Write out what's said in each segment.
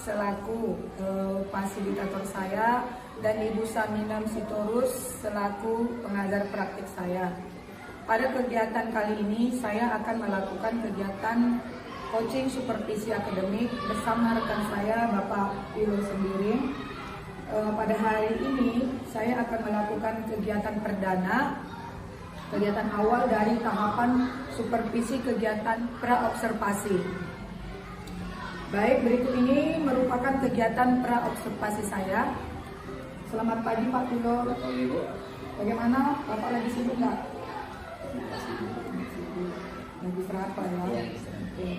selaku fasilitator saya dan Ibu Saminam Sitorus selaku pengajar praktik saya. Pada kegiatan kali ini saya akan melakukan kegiatan coaching supervisi akademik bersama rekan saya Bapak Pilo Sembiring. Pada hari ini saya akan melakukan kegiatan perdana, kegiatan awal dari tahapan supervisi kegiatan pra-observasi. Baik, berikut ini merupakan kegiatan pra-observasi saya. Selamat pagi Pak Pilo. Bagaimana? Bapak lagi sibuk nggak? Lagi berapa ya? Oke.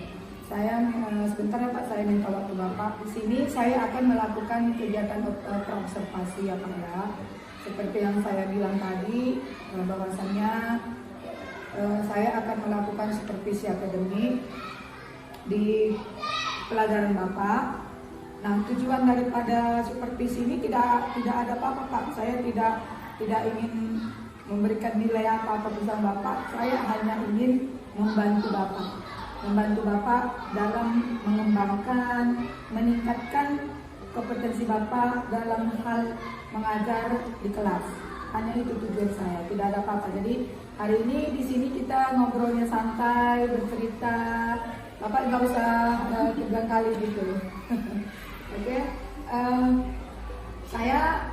Saya sebentar ya Pak, saya minta waktu Bapak. Di sini saya akan melakukan kegiatan pra-observasi ya Pak ya. Seperti yang saya bilang tadi, bahwasannya saya akan melakukan supervisi akademik di pelajaran Bapak. Nah, tujuan daripada supervisi ini tidak ada apa-apa Pak. Saya tidak ingin memberikan nilai apa-apa bersama Bapak. Saya hanya ingin membantu Bapak dalam mengembangkan, meningkatkan kompetensi Bapak dalam hal mengajar di kelas. Hanya itu tujuan saya, tidak ada apa-apa. Jadi hari ini di sini kita ngobrolnya santai, bercerita. Bapak nggak usah tiga kali gitu. Oke. Saya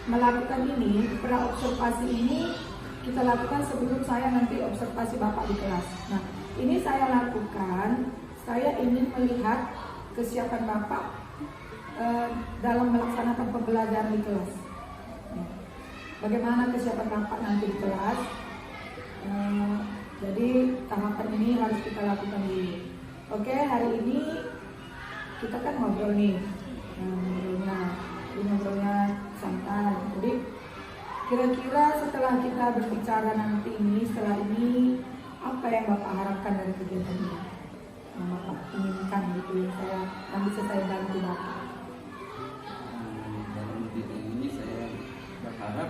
melakukan ini, pra-observasi ini kita lakukan sebelum saya nanti observasi Bapak di kelas. Nah, ini saya lakukan, saya ingin melihat kesiapan Bapak dalam melaksanakan pembelajaran di kelas. Bagaimana kesiapan Bapak nanti di kelas? Jadi tahapan ini harus kita lakukan dulu. Oke, hari ini kita kan ngobrol nih, ngobrolnya santai. Jadi kira-kira setelah kita berbicara nanti ini, setelah ini apa yang Bapak harapkan dari kegiatan ini? Yang Bapak inginkan gitu yang bisa saya bantu Bapak. Dalam kegiatan ini saya berharap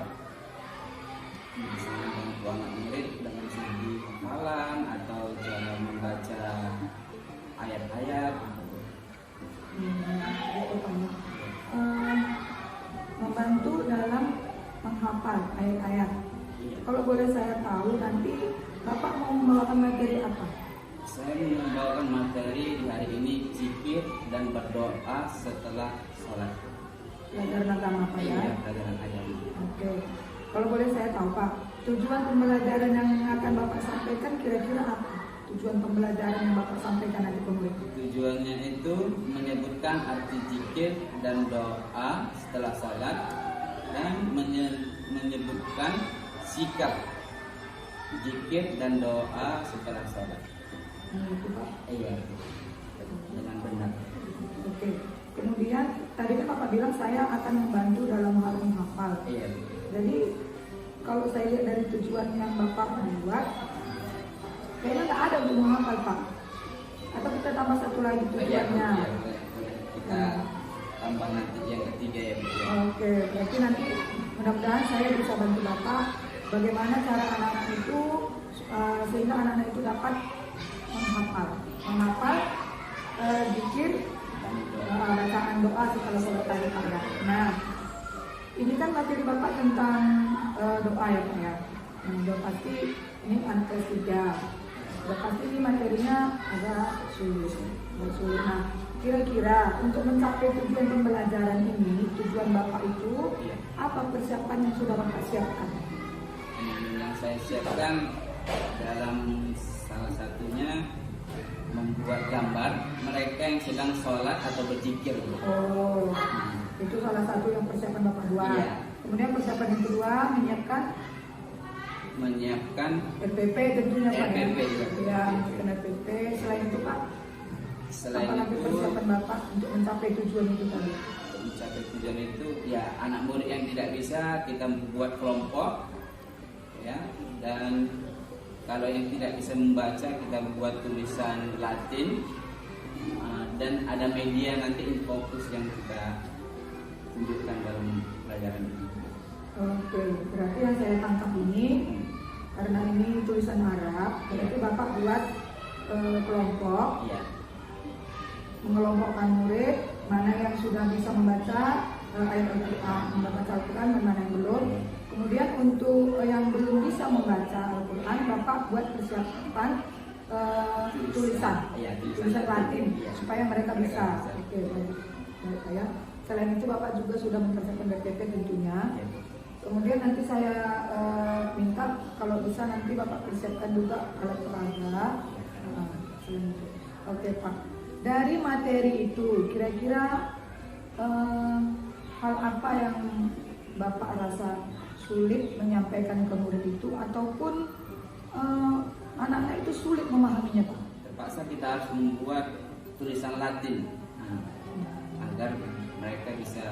bisa membantu anak murid dengan segi hafalan atau cara membaca ayat-ayat. Membantu dalam menghafal ayat-ayat. Kalau boleh saya tahu nanti Bapak mau membawakan materi apa? Saya membawakan materi di hari ini zikir dan berdoa setelah sholat. Pelajaran agama apa ya? Iya, pelajaran agama. Oke. Kalau boleh saya tahu Pak, tujuan pembelajaran yang akan Bapak sampaikan kira-kira apa? Tujuan pembelajaran yang Bapak sampaikan nanti ke murid? Tujuannya itu menyebutkan arti zikir dan doa setelah sholat dan menyebutkan sikap zikir dan doa setelah sholat. Itu Pak. Iya, dengan benar. Oke. Kemudian tadi kan Bapak bilang saya akan membantu dalam hal menghafal. Iya. Jadi kalau saya lihat dari tujuan yang Bapak buat, kayaknya nggak ada untuk menghafal Pak. Atau kita tambah satu lagi tujuannya. Kita tambah nanti yang ketiga ya Bu. Oke, berarti nanti mudah-mudahan saya bisa bantu Bapak bagaimana cara anak-anak itu sehingga anak-anak itu dapat menghafal zikir, bacaan doa setelah sholat tadi Pak ya. Nah, ini kan materi Bapak tentang doa ya Pak ya. Udah pasti ini anak kelas 3. Udah pasti ini materinya agak sulit. Nah, kira-kira untuk mencapai tujuan pembelajaran ini, tujuan Bapak itu apa persiapan yang sudah Bapak siapkan? Yang saya siapkan dalam salah satunya membuat gambar mereka yang sedang sholat atau berzikir. Oh, itu salah satu yang persiapan Bapak buat. Iya. Kemudian persiapan yang kedua menyiapkan RPP tentunya Pak ya. RPP juga. Ya, menyiapkan RPP. Selain itu Pak, Selain apa lagi itu persiapan Bapak untuk mencapai tujuan itu tadi? mencapai tujuan itu ya anak murid yang tidak bisa kita buat kelompok ya, dan kalau yang tidak bisa membaca kita buat tulisan Latin, dan ada media nanti infokus yang kita tunjukkan dalam pelajaran ini. Oke, berarti yang saya tangkap ini karena ini tulisan Arab, berarti Bapak buat kelompok, Iya. mengelompokkan murid mana yang sudah bisa membaca ayat Al-Quran, membaca Al-Quran, dan mana yang belum. Kemudian untuk yang belum bisa membaca Al-Quran, Bapak buat persiapan tulisan Latin supaya mereka bisa. Oke, baik ya. Selain itu Bapak juga sudah mempersiapkan BPP tentunya. Kemudian nanti saya minta kalau bisa nanti Bapak persiapkan juga alat peraga. Oke Pak. Dari materi itu kira-kira hal apa yang Bapak rasa sulit menyampaikan ke murid itu, ataupun anak-anak itu sulit memahaminya Pak? Terpaksa kita harus membuat tulisan Latin agar mereka bisa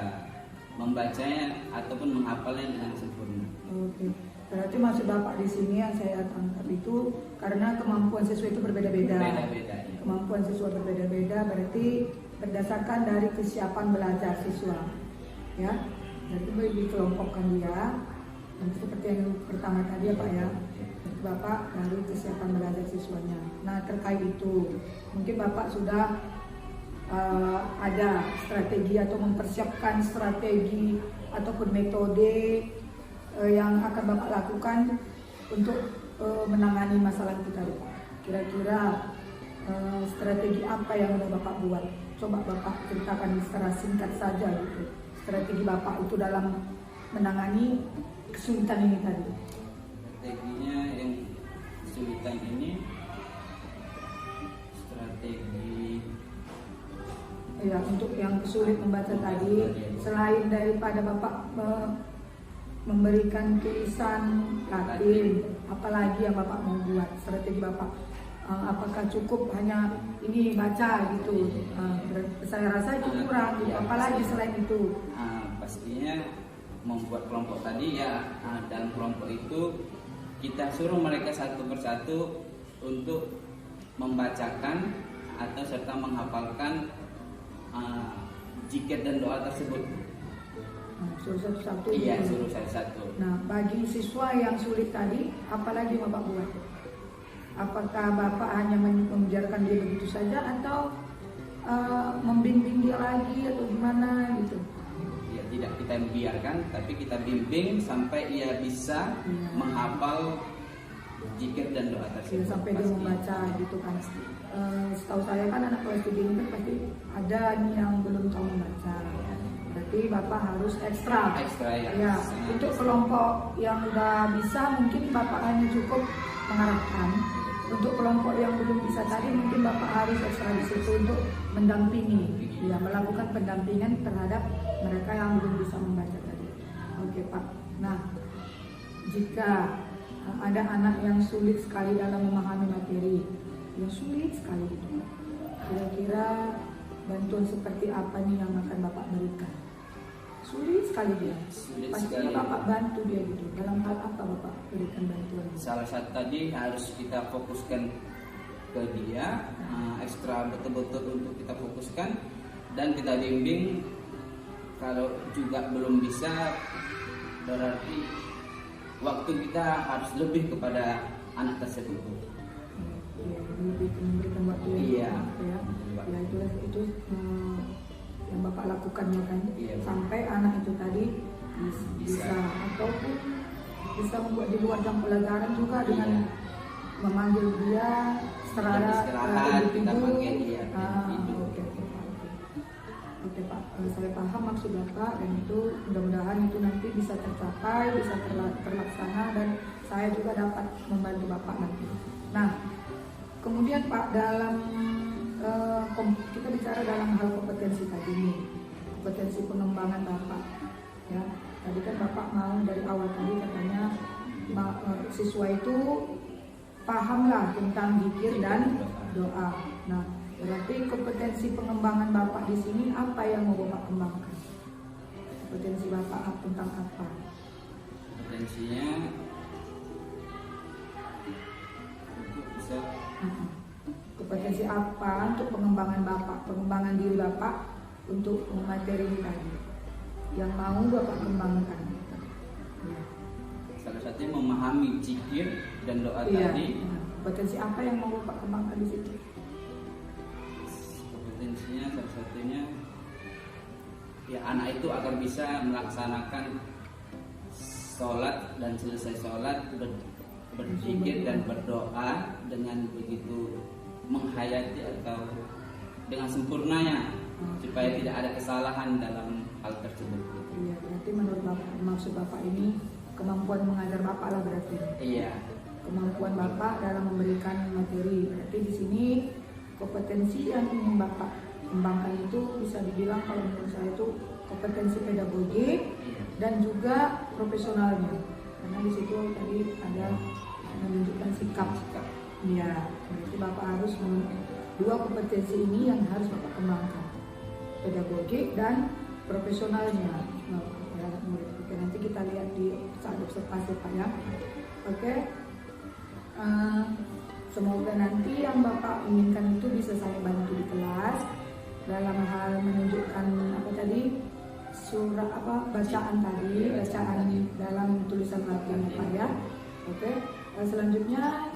membacanya ataupun menghafalnya dengan sempurna. Oke. Berarti maksud Bapak di sini yang saya tangkap itu karena kemampuan siswa itu berbeda-beda. Berbeda-beda. Ya. Kemampuan siswa berbeda-beda berarti berdasarkan dari kesiapan belajar siswa. Ya. Jadi dikelompokkan dia. Nanti seperti yang pertama tadi ya Pak ya. Bapak dari kesiapan belajar siswanya. Nah, terkait itu mungkin Bapak sudah ada strategi atau mempersiapkan strategi ataupun metode yang akan Bapak lakukan untuk menangani masalah itu tadi. Kira-kira strategi apa yang sudah Bapak buat? Coba Bapak ceritakan secara singkat saja gitu. Strategi Bapak itu dalam menangani kesulitan ini tadi. Strateginya yang kesulitan ini strategi ya untuk yang sulit membaca tadi, selain daripada Bapak memberikan tulisan Latin, apalagi yang Bapak mau buat strategi Bapak? Apakah cukup hanya ini baca gitu? Saya rasa itu kurang. Apalagi selain itu? Pastinya membuat kelompok tadi ya. Dalam kelompok itu kita suruh mereka satu persatu untuk membacakan atau serta menghafalkan zikir dan doa tersebut. Suruh satu-satu. Iya, gitu. suruh satu-satu. Nah, bagi siswa yang sulit tadi, apalagi Bapak buat? Apakah Bapak hanya membiarkan dia begitu saja atau membimbing dia lagi atau gimana gitu? Ya, tidak kita biarkan, tapi kita bimbing sampai ia bisa menghafal zikir dan doa tersebut. Ya, sampai dia membaca gitu kan. Setahu saya kan anak kelas 3 ini kan pasti ada nih yang belum tahu membaca. Berarti Bapak harus ekstra ya. Untuk kelompok yang udah bisa mungkin Bapak hanya cukup mengarahkan. Untuk kelompok yang belum bisa tadi mungkin Bapak harus ekstra di situ untuk mendampingi, ya, melakukan pendampingan terhadap mereka yang belum bisa membaca tadi. Oke Pak. Nah, jika ada anak yang sulit sekali dalam memahami materi, yang sulit sekali itu, kira-kira bantuan seperti apa nih yang akan Bapak berikan? Sulit sekali dia. Pastinya Bapak bantu dia gitu. Dalam hal apa Bapak berikan bantuan? Salah satu tadi harus kita fokuskan ke dia, ekstra betul-betul untuk kita fokuskan dan kita bimbing. Kalau juga belum bisa, berarti waktu kita harus lebih kepada anak tersebut. Ya, lebih memberikan waktu ya. Ya itu yang Bapak lakukan ya kan, sampai anak itu tadi bisa ataupun bisa membuat di luar jam pelajaran juga dengan memanggil dia secara individu. Oke Pak, saya paham maksud Bapak dan itu mudah-mudahan itu nanti bisa tercapai, bisa terlaksana dan saya juga dapat membantu Bapak nanti. Nah, kemudian Pak, dalam kita bicara dalam hal kompetensi tadi nih, kompetensi pengembangan Bapak ya. Tadi kan Bapak mau dari awal tadi katanya siswa itu pahamlah tentang zikir dan doa. Nah, berarti kompetensi pengembangan Bapak di sini apa yang mau Bapak kembangkan? Kompetensi Bapak tentang apa? Kompetensinya untuk bisa kompetensi apa untuk pengembangan Bapak, pengembangan diri Bapak untuk materi ini tadi yang mau Bapak kembangkan? Salah satunya memahami zikir dan doa tadi. Kompetensi apa yang mau Bapak kembangkan di situ? Kompetensinya salah satunya ya anak itu agar bisa melaksanakan sholat dan selesai sholat berzikir dan berdoa dengan begitu menghayati atau dengan sempurnanya supaya tidak ada kesalahan dalam hal tersebut. Iya, berarti menurut Bapak, maksud Bapak ini kemampuan mengajar Bapak lah berarti. Iya. Kemampuan Bapak dalam memberikan materi. Berarti di sini kompetensi yang ingin Bapak kembangkan itu bisa dibilang kalau menurut saya itu kompetensi pedagogik dan juga profesionalnya. Karena di situ tadi ada menunjukkan sikap. Iya, berarti Bapak harus dua kompetensi ini yang harus Bapak kembangkan. Pedagogik dan profesionalnya. Nah, oke, nanti kita lihat di saat observasi Pak ya. Oke. Semoga nanti yang Bapak inginkan itu bisa saya bantu di kelas dalam hal menunjukkan apa tadi surah bacaan dalam tulisan Latin Pak ya. Oke. Selanjutnya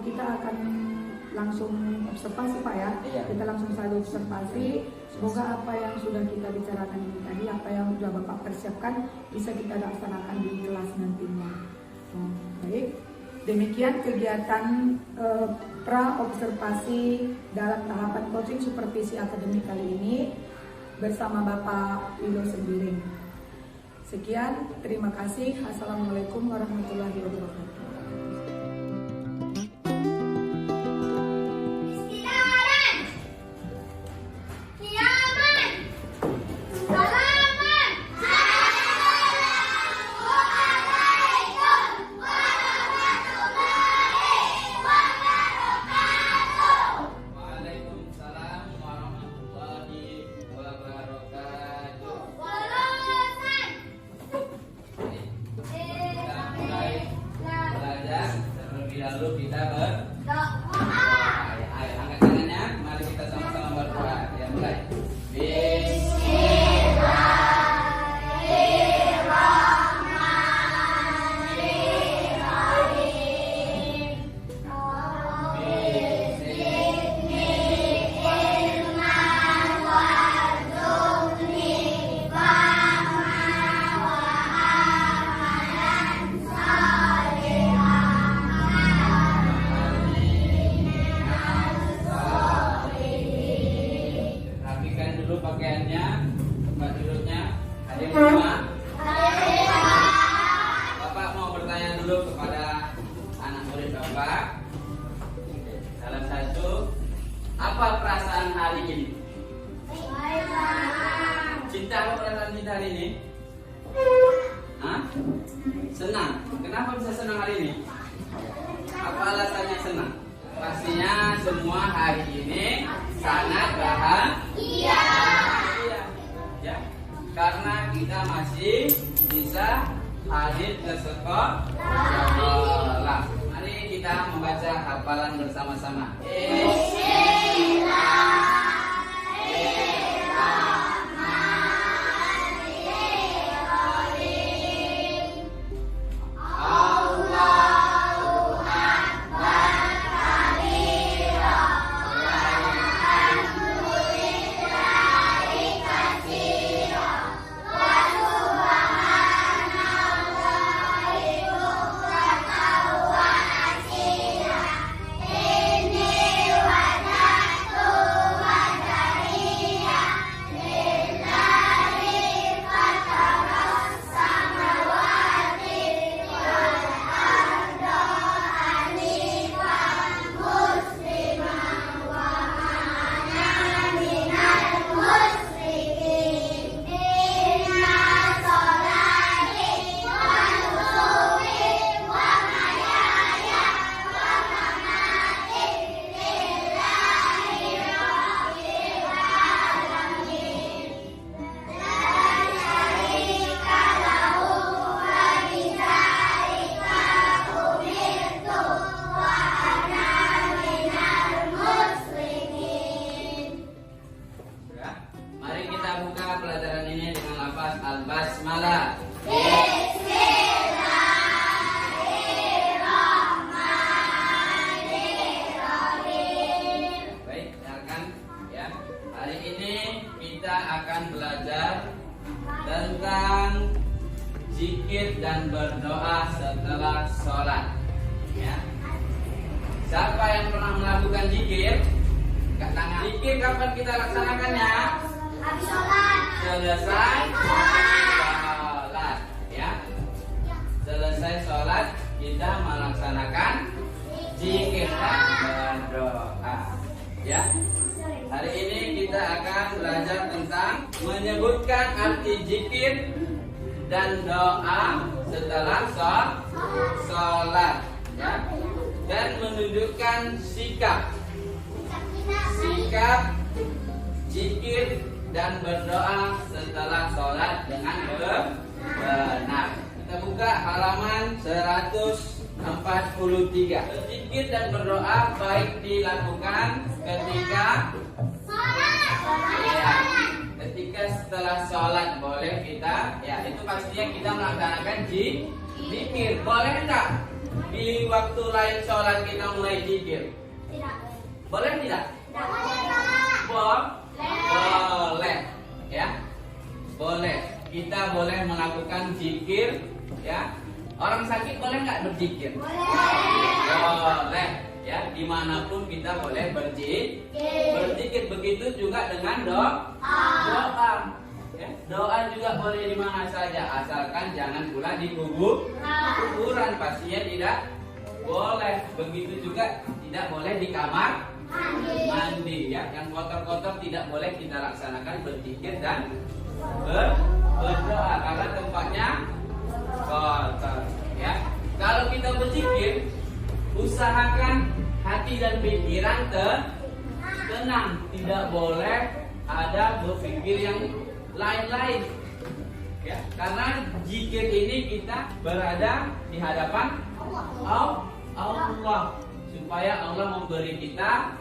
kita akan langsung observasi Pak ya. Iya. Kita langsung saja observasi. Semoga apa yang sudah kita bicarakan ini tadi, apa yang sudah Bapak persiapkan bisa kita laksanakan di kelas nantinya. Baik. Demikian kegiatan pra-observasi dalam tahapan coaching supervisi akademik kali ini bersama Bapak Wilo Sembiring. Sekian, terima kasih. Assalamualaikum warahmatullahi wabarakatuh. Lalu kita berdoa. Ayo angkat tangannya, mari kita sama-sama berdoa. Ya, mulai. Pakaiannya, tempat duduknya, ada yang semua? Bapak mau bertanya dulu kepada anak murid Bapak. Salah satu, apa perasaan hari ini? Cinta apa perasaan cinta hari ini? Hah? Senang. Kenapa bisa senang hari ini? Apa alasannya senang? Pastinya semua hari ini sangat bahagia. Ya, karena kita masih bisa hadir ke sekolah. Mari kita membaca hafalan bersama-sama. Al-Basmalah. Baik, silakan ya. Hari ini kita akan belajar tentang zikir dan berdoa setelah sholat. Ya. Siapa yang pernah melakukan zikir? Angkat tangan. Zikir kapan kita laksanakannya? Habis sholat. Selesai sholat. Ya. Selesai sholat kita melaksanakan zikir dan berdoa. Ya. Hari ini kita akan belajar tentang menyebutkan arti zikir dan doa setelah sholat, ya, dan menunjukkan sikap zikir dan berdoa setelah sholat dengan benar. Kita buka halaman 143. Zikir dan berdoa baik dilakukan ketika ketika setelah sholat boleh kita, ya itu pastinya kita melaksanakan zikir. Boleh enggak di waktu lain sholat kita mulai zikir? Tidak. Boleh tidak? Boleh, ya. Boleh. Kita boleh melakukan zikir, ya. Orang sakit boleh nggak berzikir? Boleh. Ya, dimanapun kita boleh berzikir. Begitu juga dengan doa. Ya, doa juga boleh di mana saja, asalkan jangan pula di kuburan, pastinya tidak boleh. Begitu juga tidak boleh di kamar mandi. Ya, yang kotor-kotor tidak boleh kita laksanakan berzikir dan berdoa karena tempatnya kotor. Ya, kalau kita berzikir, usahakan hati dan pikiran tenang, tidak boleh ada berpikir yang lain-lain. Ya, karena zikir ini kita berada di hadapan Allah supaya Allah memberi kita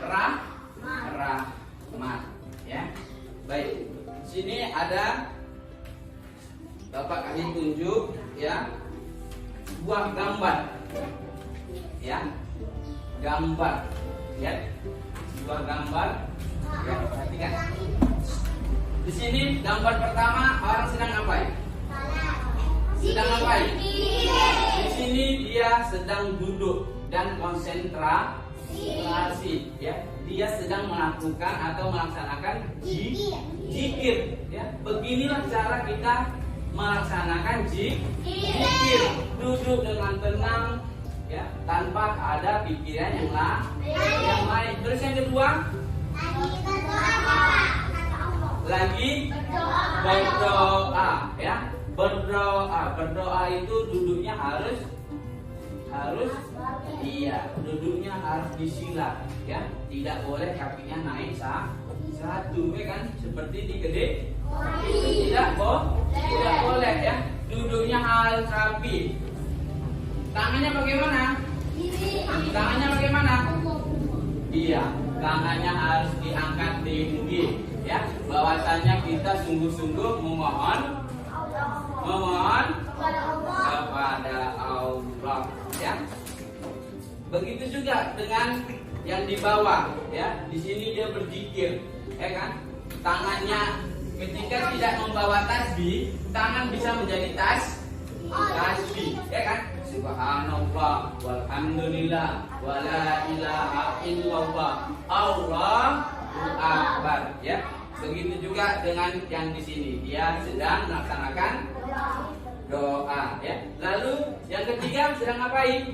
rahmat. Ya, baik. Sini ada Bapak kasih tunjuk, ya, sebuah gambar. Ya, gambar, ya, sebuah gambar. Ya, perhatikan. Di sini gambar pertama orang sedang ngapain? Sedang ngapain? Di sini dia sedang duduk dan konsentrasi. Ya, dia sedang melakukan atau melaksanakan zikir. Ya, beginilah cara kita melaksanakan zikir. Duduk dengan tenang. Ya, tanpa ada pikiran yang lain. Terus yang kedua, lagi berdoa, ya, berdoa itu duduknya harus duduknya harus disila, ya, tidak boleh kakinya naik satu, ya kan, seperti di gede, tidak boleh, ya, duduknya harus rapi. Tangannya bagaimana? Tangannya bagaimana? Iya, tangannya harus diangkat tinggi, ya. Bahwasanya kita sungguh-sungguh memohon kepada Allah, ya. Begitu juga dengan yang di bawah, ya. Di sini dia berzikir, ya kan? Tangannya ketika tidak membawa tasbih, tangan bisa menjadi tasbih, ya kan? Subhanallah, walhamdulillah, wala ilaha illallah, Allahu akbar. Ya, begitu juga dengan yang di sini, dia sedang melaksanakan doa. Ya, lalu yang ketiga sedang ngapain?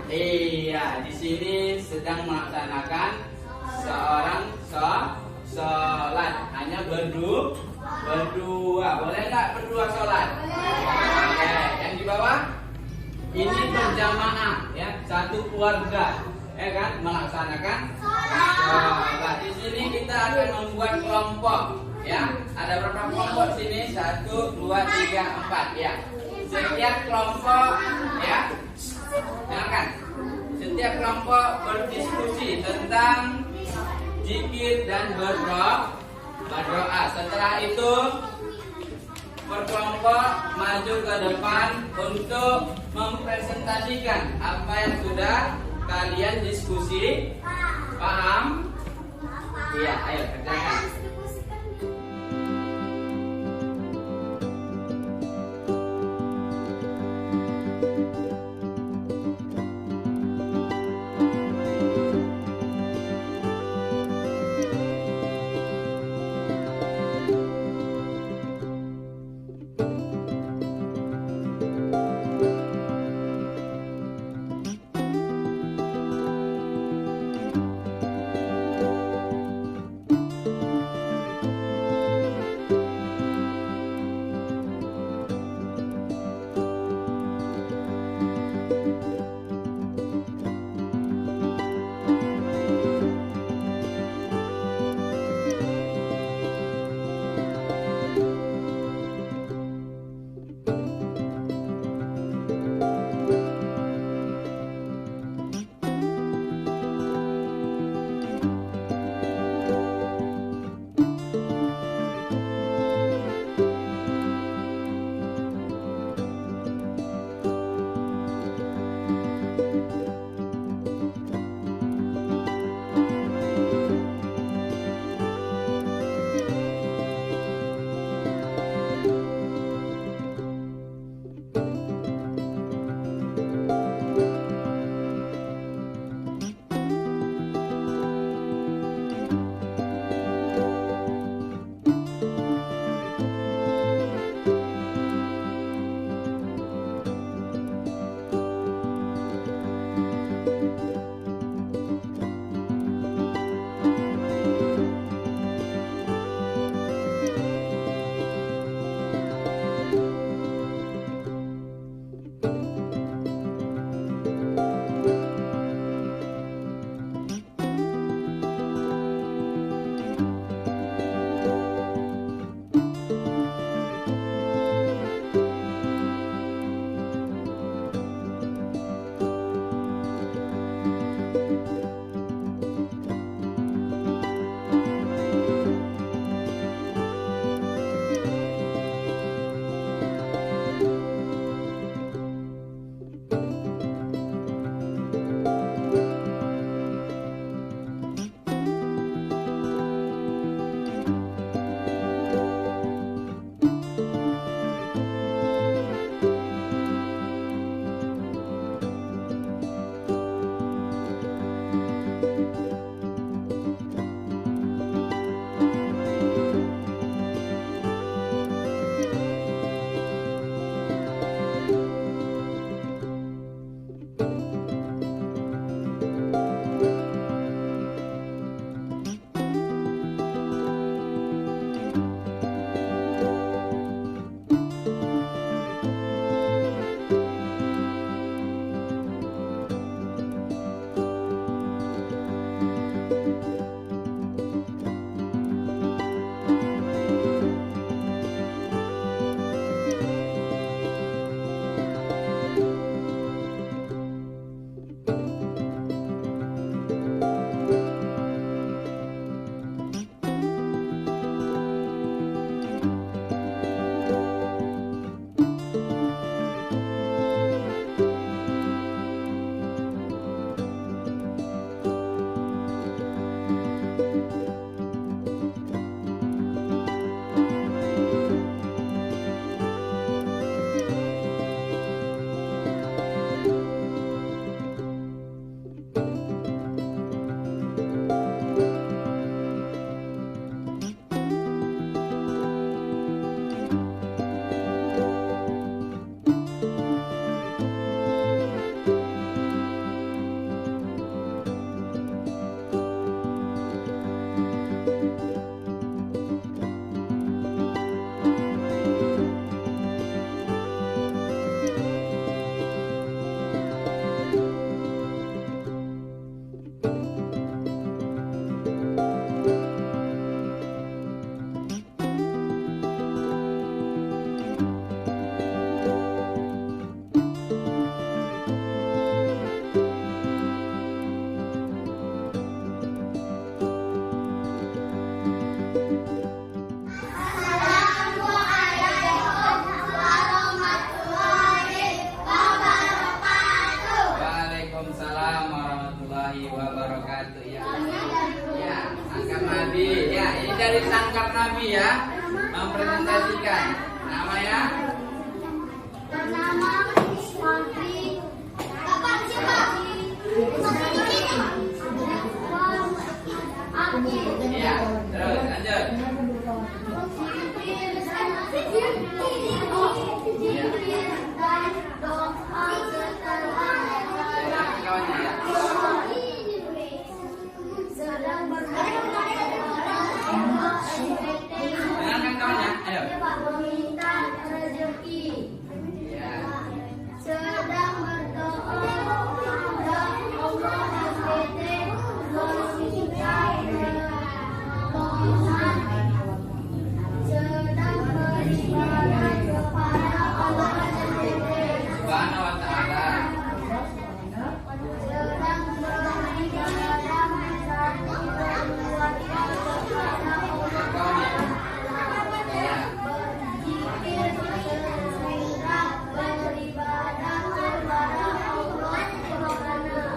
Iya, di sini sedang melaksanakan seorang sholat, hanya berdua. Boleh nggak berdua sholat? Boleh. Yang di bawah ini berjamaah, ya, satu keluarga, ya kan, melaksanakan sholat. Di sini kita akan membuat kelompok, ya. Ada berapa kelompok sini? 1, 2, 3, 4, ya. Setiap kelompok, ya, dengarkan. Setiap kelompok berdiskusi tentang zikir dan berdoa. Setelah itu berkelompok maju ke depan untuk mempresentasikan apa yang sudah kalian diskusi. Paham? Iya, ayo kerjakan. pangkat Nabi ya, mempresentasikan namanya. Bernama Fadli. Bapak siapa? Iya, terus lanjut. Dengarkan kawannya, ayo. Meminta rezeki. Ya. Sedang berdoa kepada Allah SWT meminta pertolongan. Sedang beribadah kepada Allah SWT. Subhanahu wa ta'ala. Sedang beribadah dan berbuat kepada Allah. Ya. Berzikir sehingga beribadah kepada Allah Subhanahu.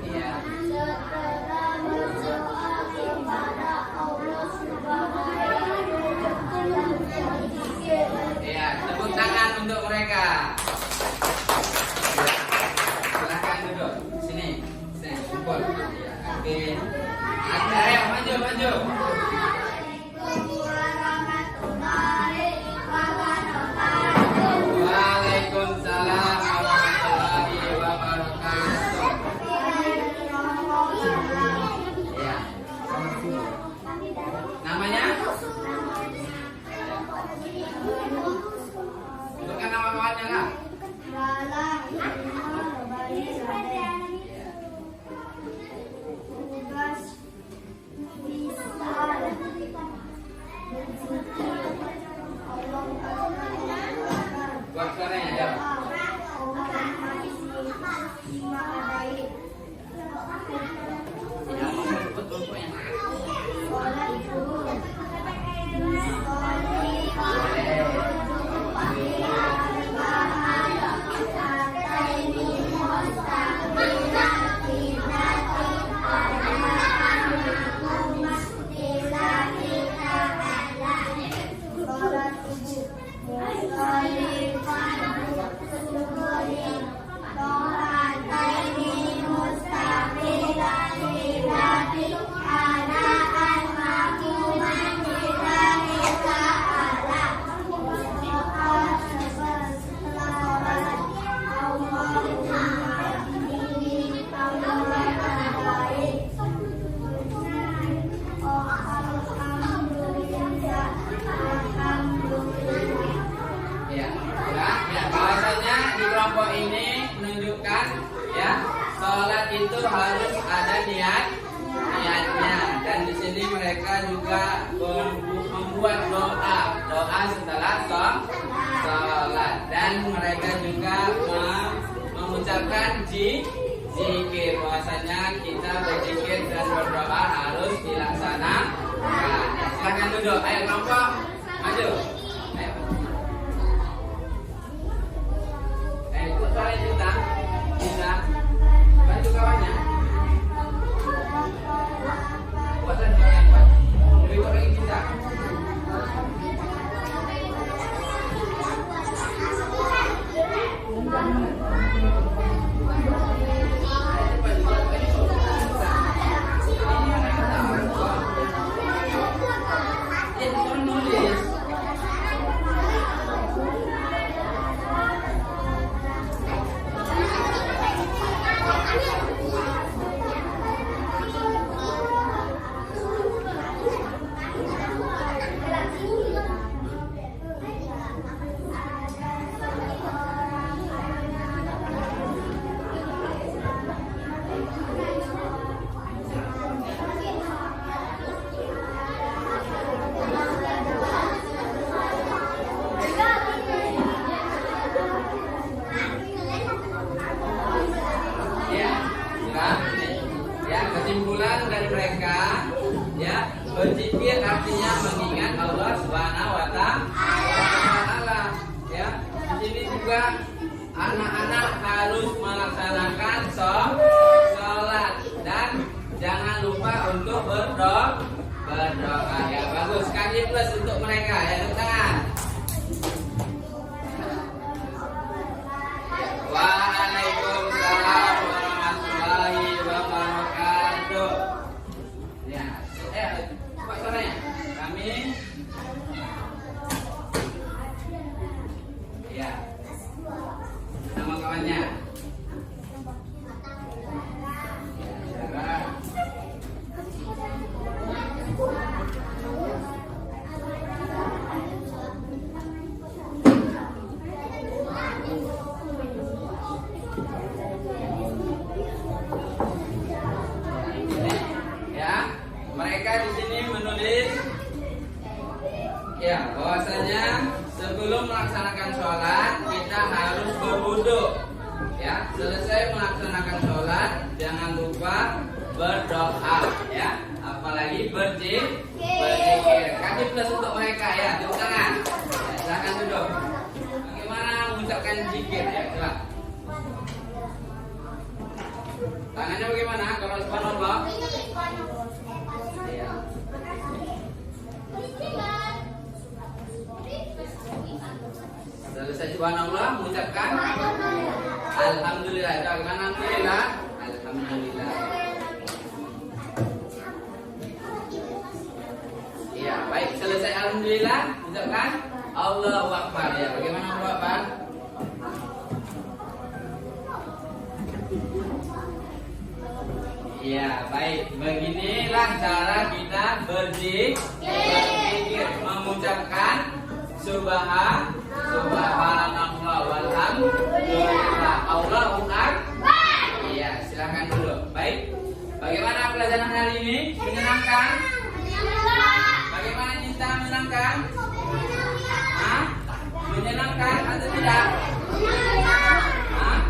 Iya. Setelah berdoa kepada Allah Subhanahu, berzikir. Iya, tepuk tangan untuk mereka. Silakan duduk. Sini. Sini, kumpul. Ya, oke. Ayo, maju. Waalaikumsalam warahmatullahi wabarakatuh. Ya. Namanya? Sebutkan nama kawannya lah. Buat suaranya ya. Ya, ikut kelompoknya. Ya, bahasanya di kelompok ini menunjukkan ya, sholat itu harus ada niatnya, dan di sini mereka juga membuat doa setelah sholat, dan mereka juga mengucapkan zikir. Bahasanya kita berzikir dan berdoa harus dilaksanakan. Ya, silakan duduk. Ayo kelompok maju. Ikut kalian juga bisa bantu kawannya. Buatan yang kuat. Lebih kuat lagi kita. mereka ya, tepuk tangan. Waalaikumsalam warahmatullahi wabarakatuh. Ya, Pak suaranya. Kami ya, nama kawannya. Mereka di sini menulis ya bahwasanya sebelum melaksanakan sholat kita harus berwudu. Ya, selesai melaksanakan sholat jangan lupa berdoa ya, apalagi berzikir. Kasih plus untuk mereka ya, tepuk tangan. Ya, silakan duduk. Bagaimana mengucapkan zikir ya, coba. Tangannya bagaimana kalau subhanallah? Ya. Selesai subhanallah mengucapkan alhamdulillah. Bagaimana alhamdulillah? Alhamdulillah. Ya, baik, selesai alhamdulillah mengucapkan Allahu Akbar ya. Bagaimana Allahu Akbar? Ya, baik. Beginilah cara kita berzikir, mengucapkan subhanallah walhamdulillah, Allahu Akbar. Iya, silakan dulu. Baik. Bagaimana pelajaran hari ini? Menyenangkan? Bagaimana Cinta, menyenangkan? Hah? Menyenangkan atau tidak? Hah?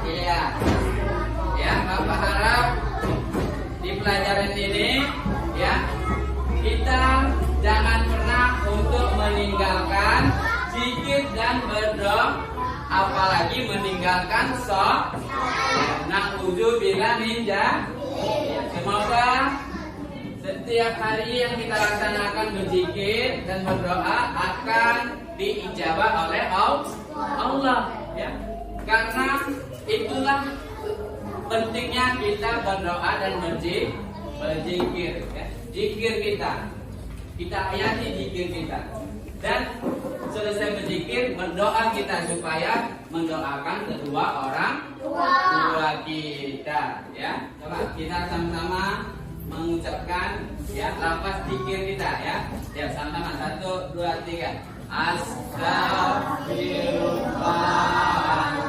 Iya. Ya, Bapak harap di pelajaran ini ya kita jangan pernah untuk meninggalkan zikir dan berdoa, apalagi meninggalkan sholat. Na'udzubillah min dzalik. Semoga setiap hari yang kita laksanakan berzikir dan berdoa akan diijabah oleh Allah ya. Karena itulah pentingnya kita berdoa dan berzikir ya. Zikir kita hayati zikir kita, dan selesai berzikir berdoa kita supaya mendoakan kedua orang tua kita ya. Coba kita sama-sama mengucapkan ya lafaz zikir kita ya. Ya, sama-sama 1 2 3. Astagfirullahaladzim.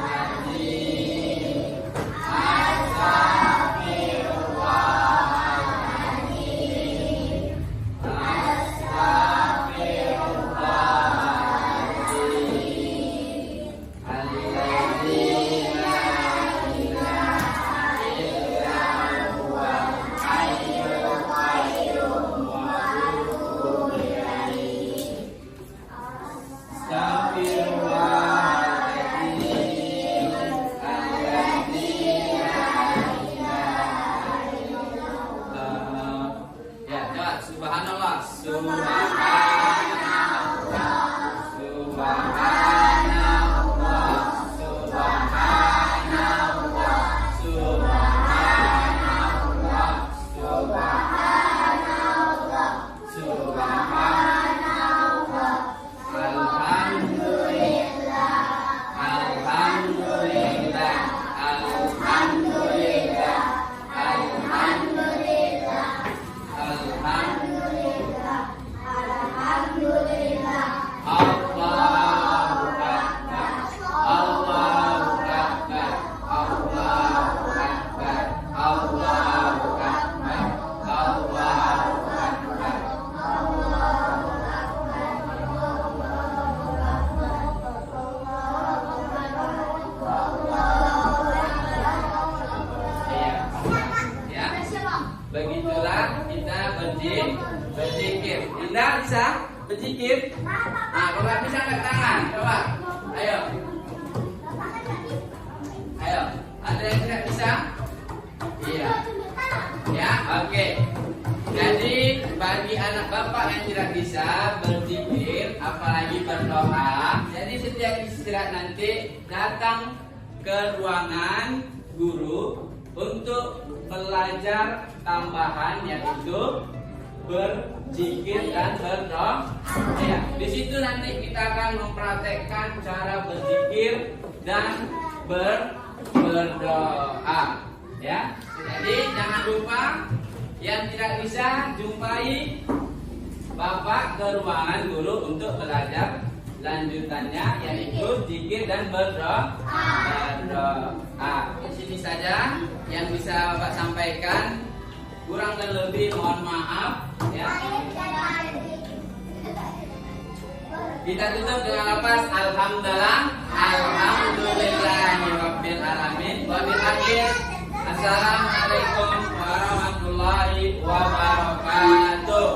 Subhanallah, begitulah kita berzikir. Anda bisa berzikir? Nah, kalau nggak bisa angkat tangan, coba. Ayo. Ayo. Ada yang tidak bisa? Iya. Ya, oke. Jadi bagi anak bapak yang tidak bisa berzikir, apalagi berdoa, jadi setiap istirahat nanti datang ke ruangan guru untuk belajar tambahan yaitu berzikir dan berdoa. Ya, di situ nanti kita akan mempraktekkan cara berzikir dan berdoa. Ya, jadi jangan lupa yang tidak bisa jumpai bapak ke ruangan guru untuk belajar lanjutannya yaitu zikir dan berdoa. Di sini saja yang bisa bapak sampaikan. Kurang dan lebih mohon maaf ya. Kita tutup dengan lafaz alhamdulillah, alhamdulillahirabbil alamin. Wabil akhir, assalamualaikum warahmatullahi wabarakatuh.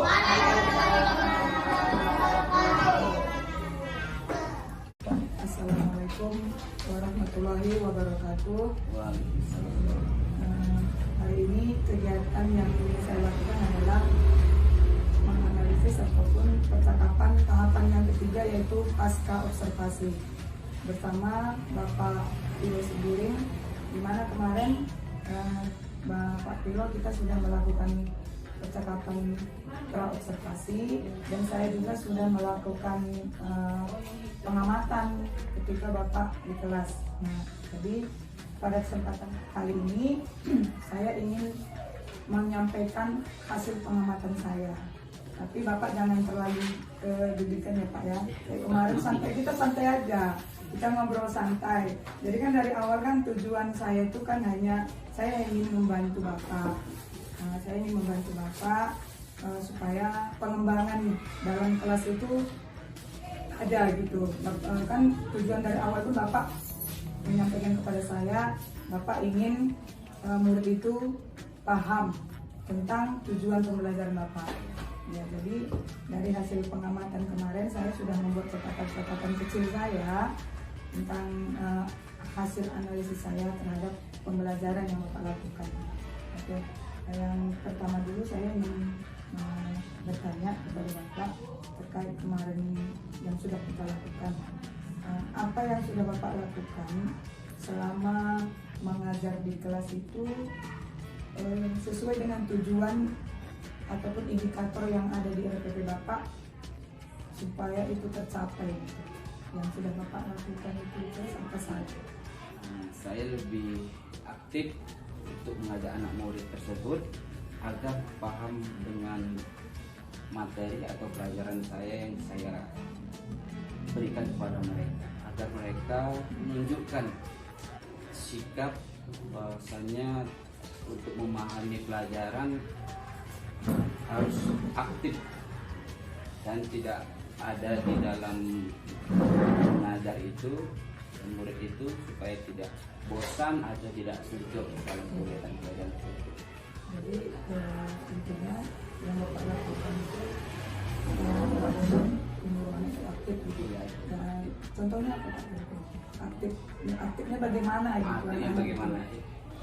Assalamualaikum warahmatullahi wabarakatuh. Hari ini kegiatan yang saya lakukan adalah menganalisis ataupun percakapan tahapan yang ketiga yaitu pasca observasi bersama Bapak Pilo Siburing, di mana kemarin Bapak Pilo kita sudah melakukan percakapan pra observasi dan saya juga sudah melakukan pengamatan ketika Bapak di kelas. Nah, jadi pada kesempatan kali ini saya ingin menyampaikan hasil pengamatan saya. Tapi Bapak jangan terlalu kedudukan ya Pak ya. Kayak kemarin kita santai aja, kita ngobrol santai. Jadi kan dari awal kan tujuan saya itu kan hanya saya ingin membantu Bapak. Saya ingin membantu Bapak supaya pengembangan dalam kelas itu ada gitu. Kan tujuan dari awal itu Bapak menyampaikan kepada saya, Bapak ingin murid itu paham tentang tujuan pembelajaran Bapak. Ya, jadi dari hasil pengamatan kemarin saya sudah membuat catatan-catatan kecil saya tentang hasil analisis saya terhadap pembelajaran yang Bapak lakukan. Oke, yang pertama dulu saya ingin bertanya kepada Bapak terkait kemarin yang sudah kita lakukan. Apa yang sudah Bapak lakukan selama mengajar di kelas itu sesuai dengan tujuan ataupun indikator yang ada di RPP Bapak supaya itu tercapai? Yang sudah Bapak lakukan itu apa saja? Saya lebih aktif untuk mengajak anak murid tersebut agar paham dengan materi atau pelajaran saya yang saya berikan kepada mereka, agar mereka menunjukkan sikap bahwasanya untuk memahami pelajaran harus aktif dan tidak ada di dalam mengajar itu murid itu supaya tidak bosan atau tidak suntuk dalam kegiatan pelajaran tersebut. Jadi intinya yang Bapak lakukan itu penyuluhan itu aktif gitu ya. Dan contohnya apa Pak? Aktifnya bagaimana gitu? Aktifnya bagaimana?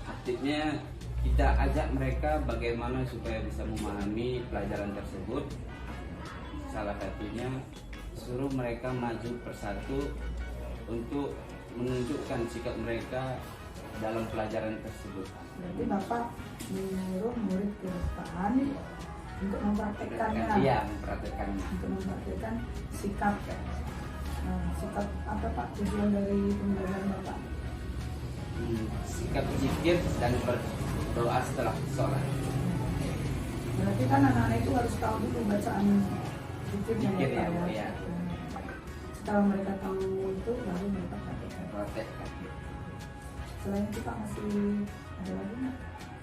Aktifnya kita ajak mereka bagaimana supaya bisa memahami pelajaran tersebut. Salah satunya suruh mereka maju persatu untuk menunjukkan sikap mereka dalam pelajaran tersebut. Berarti Bapak menyuruh murid ke depan untuk mempraktekkannya. Iya, mempraktekkannya. Untuk mempraktekkan sikap. Sikap apa Pak tujuan dari pembelajaran Bapak? Sikap zikir dan berdoa setelah sholat. Berarti kan anak-anak itu harus tahu dulu bacaan zikirnya Zikir, Bapak ya. Setelah mereka tahu itu baru mereka praktekkan. Selain itu Pak masih ada lagi nggak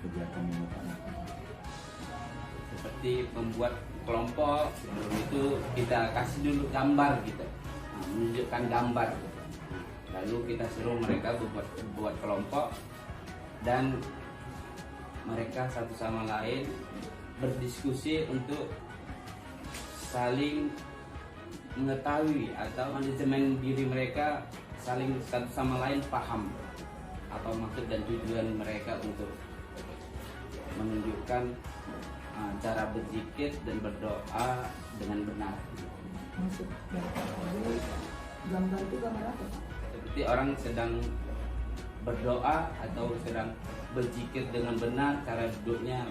kegiatan yang Bapak lakukan? Seperti membuat kelompok, sebelum itu kita kasih dulu gambar gitu, menunjukkan gambar. Lalu kita suruh mereka buat kelompok dan mereka satu sama lain berdiskusi untuk saling mengetahui atau manajemen diri mereka, saling satu sama lain paham apa maksud dan tujuan mereka untuk menunjukkan cara berzikir dan berdoa dengan benar. Maksud Bapak tadi gambar itu gambar apa? Seperti orang sedang berdoa atau sedang berzikir dengan benar, cara duduknya.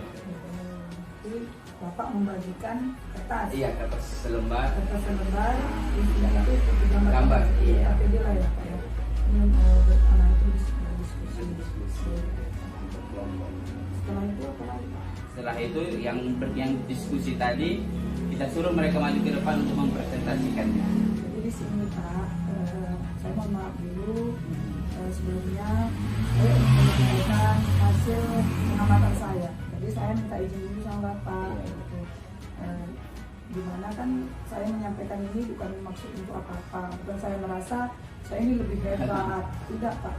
Jadi Bapak membagikan kertas. Iya, kertas selembar. Kertas selembar, isinya itu seperti gambar. Gambar, iya. Tapi dia lah ya Pak ya. Ini anak itu diskusi. Setelah itu apa lagi Pak? Setelah itu yang diskusi tadi kita suruh mereka maju ke depan untuk mempresentasikannya. Jadi di sini Pak, saya mohon maaf dulu sebelumnya saya ingin menyampaikan hasil pengamatan saya. Jadi saya minta izin dulu sama Bapak. Gitu. Dimana kan saya menyampaikan ini bukan maksud untuk apa-apa, bukan saya merasa saya ini lebih hebat, tidak Pak.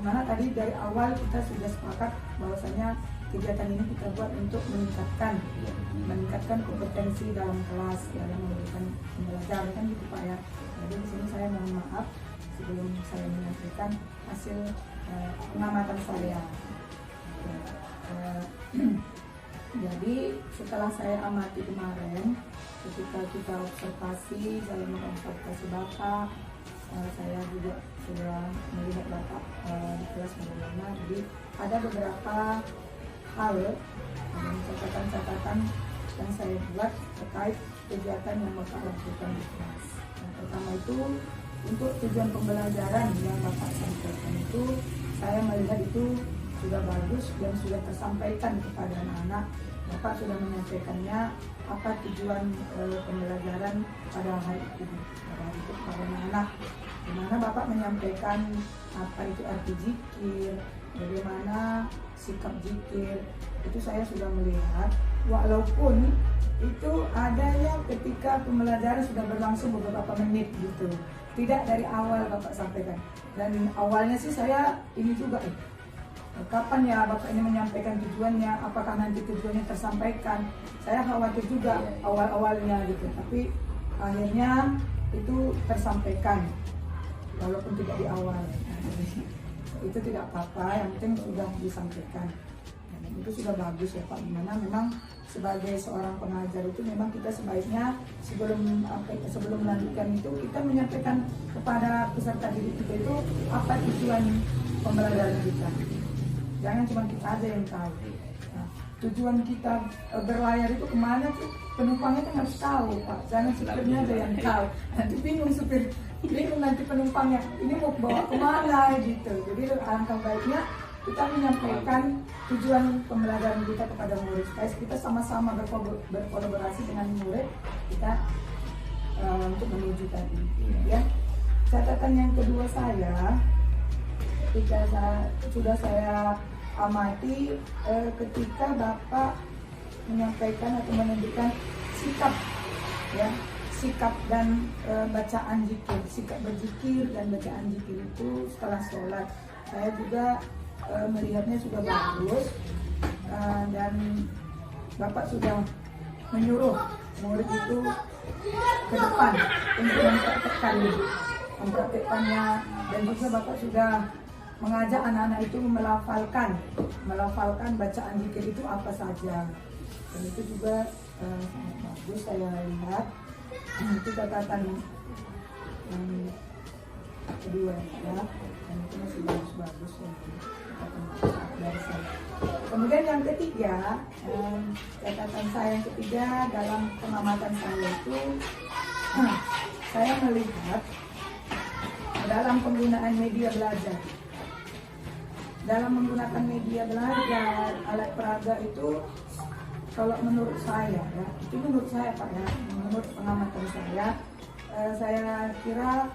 Dimana tadi dari awal kita sudah sepakat bahwasanya kegiatan ini kita buat untuk meningkatkan kompetensi dalam kelas, dalam memberikan pembelajaran kan gitu Pak ya. Jadi di sini saya mohon maaf sebelum saya menyampaikan hasil pengamatan saya. Jadi setelah saya amati kemarin, ketika kita observasi, saya mengobservasi Bapak, saya juga sudah melihat Bapak di kelas bagaimana. Jadi ada beberapa hal dan catatan-catatan yang saya buat terkait kegiatan yang Bapak lakukan di kelas. Yang pertama itu untuk tujuan pembelajaran yang Bapak sampaikan itu, saya melihat itu sudah bagus dan sudah tersampaikan kepada anak-anak. Bapak sudah menyampaikannya apa tujuan pembelajaran pada hari itu kepada anak-anak. Di mana Bapak menyampaikan apa itu arti zikir, bagaimana sikap zikir. Itu saya sudah melihat, walaupun itu adanya ketika pembelajaran sudah berlangsung beberapa menit gitu. Tidak dari awal Bapak sampaikan. Dan awalnya sih saya ini juga kapan ya Bapak ini menyampaikan tujuannya, apakah nanti tujuannya tersampaikan. Saya khawatir juga awal-awalnya gitu, tapi akhirnya itu tersampaikan walaupun tidak di awal. Itu tidak apa-apa, yang penting sudah disampaikan. Dan itu sudah bagus ya Pak, dimana memang sebagai seorang pengajar itu memang kita sebaiknya sebelum melanjutkan itu kita menyampaikan kepada peserta didik kita itu apa tujuan pembelajaran kita. Jangan cuma kita aja yang tahu. Nah, tujuan kita berlayar itu kemana tuh? Penumpangnya kan harus tahu Pak. Jangan supirnya aja yang tahu. Nanti bingung supir, bingung nanti penumpangnya. Ini mau bawa kemana gitu. Jadi alangkah baiknya kita menyampaikan tujuan pembelajaran kita kepada murid. Supaya kita sama-sama berkolaborasi dengan murid kita untuk menuju tadi. Ya. Catatan yang kedua saya, ketika sudah saya amati ketika Bapak menyampaikan atau menunjukkan sikap dan bacaan zikir, sikap berzikir dan bacaan zikir itu setelah sholat. Saya juga melihatnya sudah bagus dan Bapak sudah menyuruh murid itu ke depan untuk mempraktekkannya, dan juga Bapak sudah mengajak anak-anak itu melafalkan bacaan zikir itu apa saja, dan itu juga sangat bagus saya lihat. Itu catatan yang kedua ya, dan itu masih bagus ya dari saya. Kemudian yang ketiga, catatan saya yang ketiga dalam pengamatan saya itu, saya melihat dalam penggunaan media belajar. Dalam menggunakan media belajar, alat peraga itu, kalau menurut saya ya, itu menurut saya Pak ya, menurut pengamatan saya kira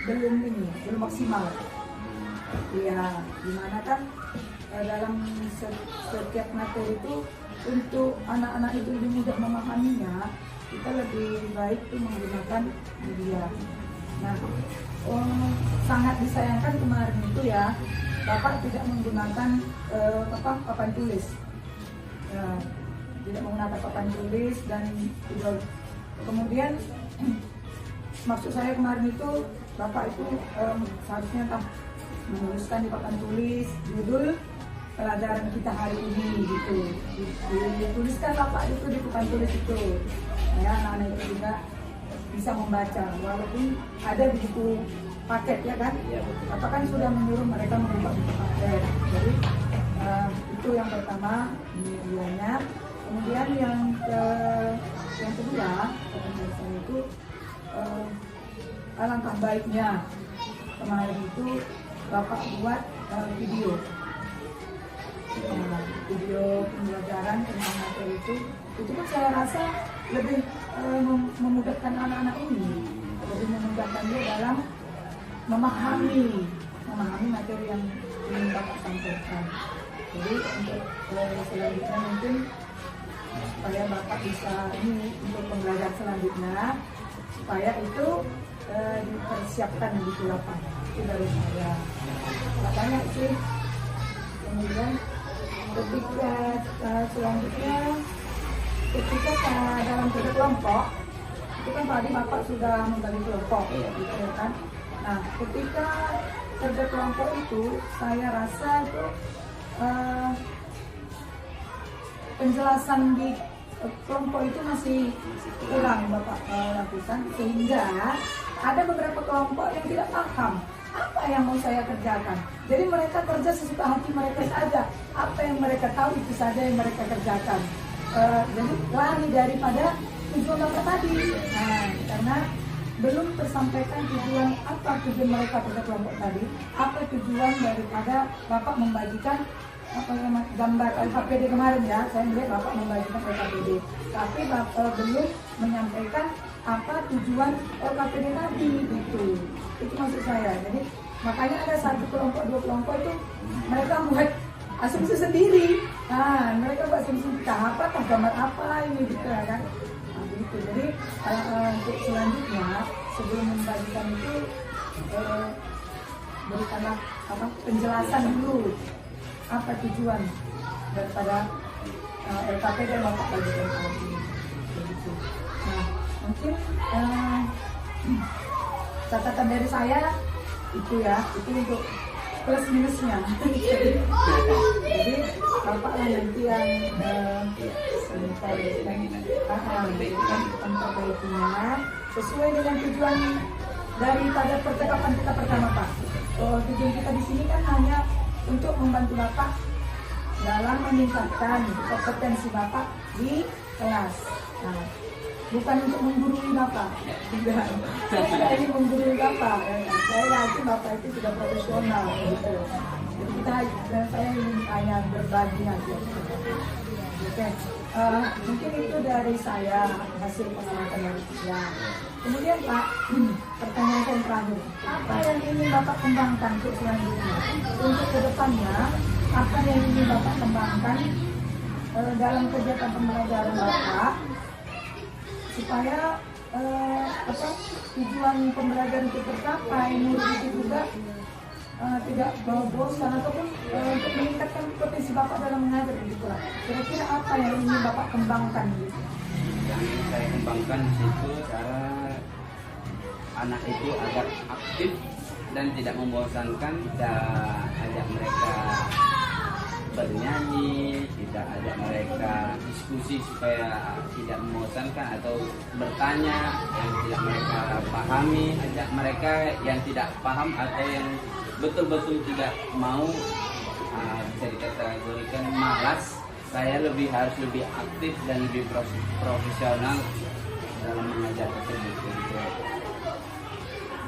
belum maksimal. Ya, dimana kan dalam setiap materi itu untuk anak-anak itu lebih mudah memahaminya, kita lebih baik itu menggunakan media. Nah, sangat disayangkan kemarin itu ya, Bapak tidak menggunakan papan tulis, tidak menggunakan papan tulis dan kemudian maksud saya kemarin itu Bapak itu seharusnya menuliskan di papan tulis judul pelajaran kita hari ini gitu. Dituliskan Bapak itu di papan tulis itu. Ya, anak-anak itu juga bisa membaca walaupun ada di buku paket ya kan. Iya, betul. Bapak kan sudah menyuruh mereka membuka buku paket. Jadi itu yang pertama nilainya. Kemudian yang kedua saya itu alangkah baiknya kemarin itu Bapak buat video pembelajaran tentang materi itu kan saya rasa lebih memudahkan anak-anak ini, lebih memudahkan dia dalam memahami materi yang ingin Bapak sampaikan. Jadi untuk selanjutnya mungkin supaya Bapak bisa ini untuk pembelajaran selanjutnya supaya itu dipersiapkan di lapan itu dari saya. Makanya sih kemudian ketika selanjutnya ketika dalam kerja kelompok itu kan tadi Bapak sudah membagi kelompok gitu kan. Nah ketika kerja kelompok itu saya rasa itu penjelasan di kelompok itu masih kurang Bapak lakukan, sehingga ada beberapa kelompok yang tidak paham apa yang mau saya kerjakan. Jadi mereka kerja sesuka hati mereka saja, apa yang mereka tahu itu saja yang mereka kerjakan. Jadi lari daripada tujuan Bapak tadi. Nah, karena belum tersampaikan tujuan mereka pada kelompok tadi, apa tujuan daripada Bapak membagikan gambar LKPD kemarin ya, saya melihat Bapak membagikan LKPD, tapi Bapak belum menyampaikan apa tujuan LKPD tadi itu maksud saya. Jadi makanya ada satu kelompok, dua kelompok itu mereka buat asumsi sendiri. Nah, mereka buat asumsi apakah gambar apa ini gitu kan. Nah, begitu. Jadi untuk selanjutnya sebelum membagikan itu berikanlah penjelasan dulu apa tujuan daripada LKPD yang Bapak bagikan hari ini. Begitu. Nah, mungkin catatan dari saya itu ya, itu untuk plus minusnya. Jadi Bapak lah nanti yang memperbaikinya sesuai dengan tujuan daripada percakapan kita pertama Pak. Tujuan kita di sini kan hanya untuk membantu Bapak dalam meningkatkan kompetensi Bapak di kelas. Nah, bukan untuk menggurui Bapak. Tidak. Saya tidak ingin menggurui Bapak. Saya yakin Bapak itu sudah profesional. Gitu. Jadi saya ingin hanya berbagi aja. Oke. Mungkin itu dari saya hasil pengamatan dari saya. Kemudian Pak, pertanyaan yang terakhir, apa yang ingin Bapak kembangkan untuk selanjutnya? Untuk kedepannya, apa yang ingin Bapak kembangkan dalam kegiatan pembelajaran Bapak supaya tujuan pembelajaran itu tercapai, murid itu juga tidak bosan ataupun untuk meningkatkan potensi Bapak dalam mengajar gitu lah. Kira-kira apa yang ingin Bapak kembangkan gitu? Yang saya kembangkan di situ cara anak itu agar aktif dan tidak membosankan. Kita ajak mereka bernyanyi, kita ajak mereka diskusi supaya tidak membosankan, atau bertanya yang tidak mereka pahami, ajak mereka yang tidak paham atau yang betul-betul tidak mau, bisa dikategorikan malas. Saya harus lebih aktif dan lebih profesional dalam mengajar tersebut.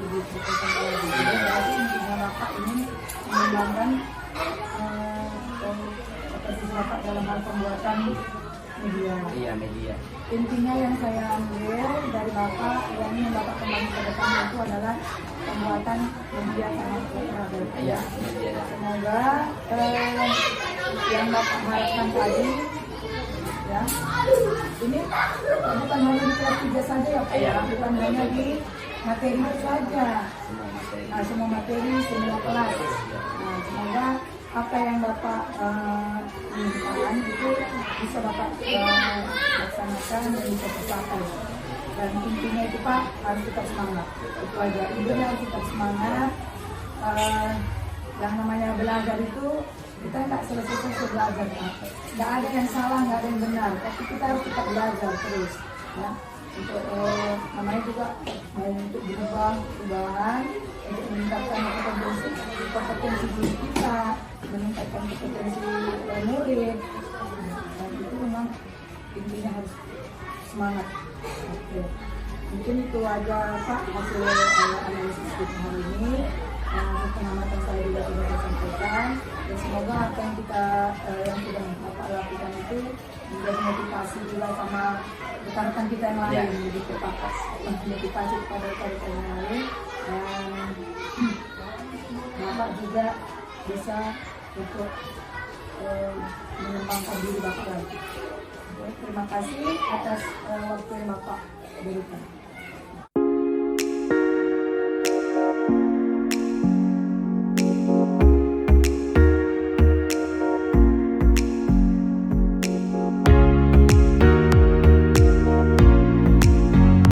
Jadi intinya Bapak ini mengembangkan potensi Bapak dalam hal pembuatan media. Iya, media. Intinya yang saya ambil dari Bapak yang ingin Bapak kembangkan ke depan itu adalah pembuatan media sangat beragam. Iya, media. Semoga yang Bapak harapkan tadi ya, ini bukan hanya di kelas 3 saja ya Pak, ya, bukan hanya di materi saja. Semua materi, semua kelas. Nah, semoga apa yang Bapak inginkan itu bisa Bapak laksanakan dan bisa tercapai. Dan intinya itu Pak, harus tetap semangat. Itu aja, intinya harus tetap semangat. yang namanya belajar itu kita nggak selesai belajar, nggak ada yang salah, nggak ada yang benar, tapi kita harus tetap belajar terus, ya. Untuk namanya juga untuk berubah perubahan, untuk meningkatkan kompetensi diri kita, meningkatkan kompetensi murid. Dan itu memang intinya harus semangat. Oke. Mungkin itu aja Pak hasil analisis kita hari ini. Pengamatan saya juga sudah disampaikan, dan semoga apa yang kita yang sudah Bapak lakukan itu menjadi motivasi juga sama rekan-rekan kita yang lain, begitu Pak, motivasi kepada rekan-rekan yang lain, dan Bapak juga bisa untuk mengembangkan diri Bapak lagi. Terima kasih atas waktu yang Bapak berikan.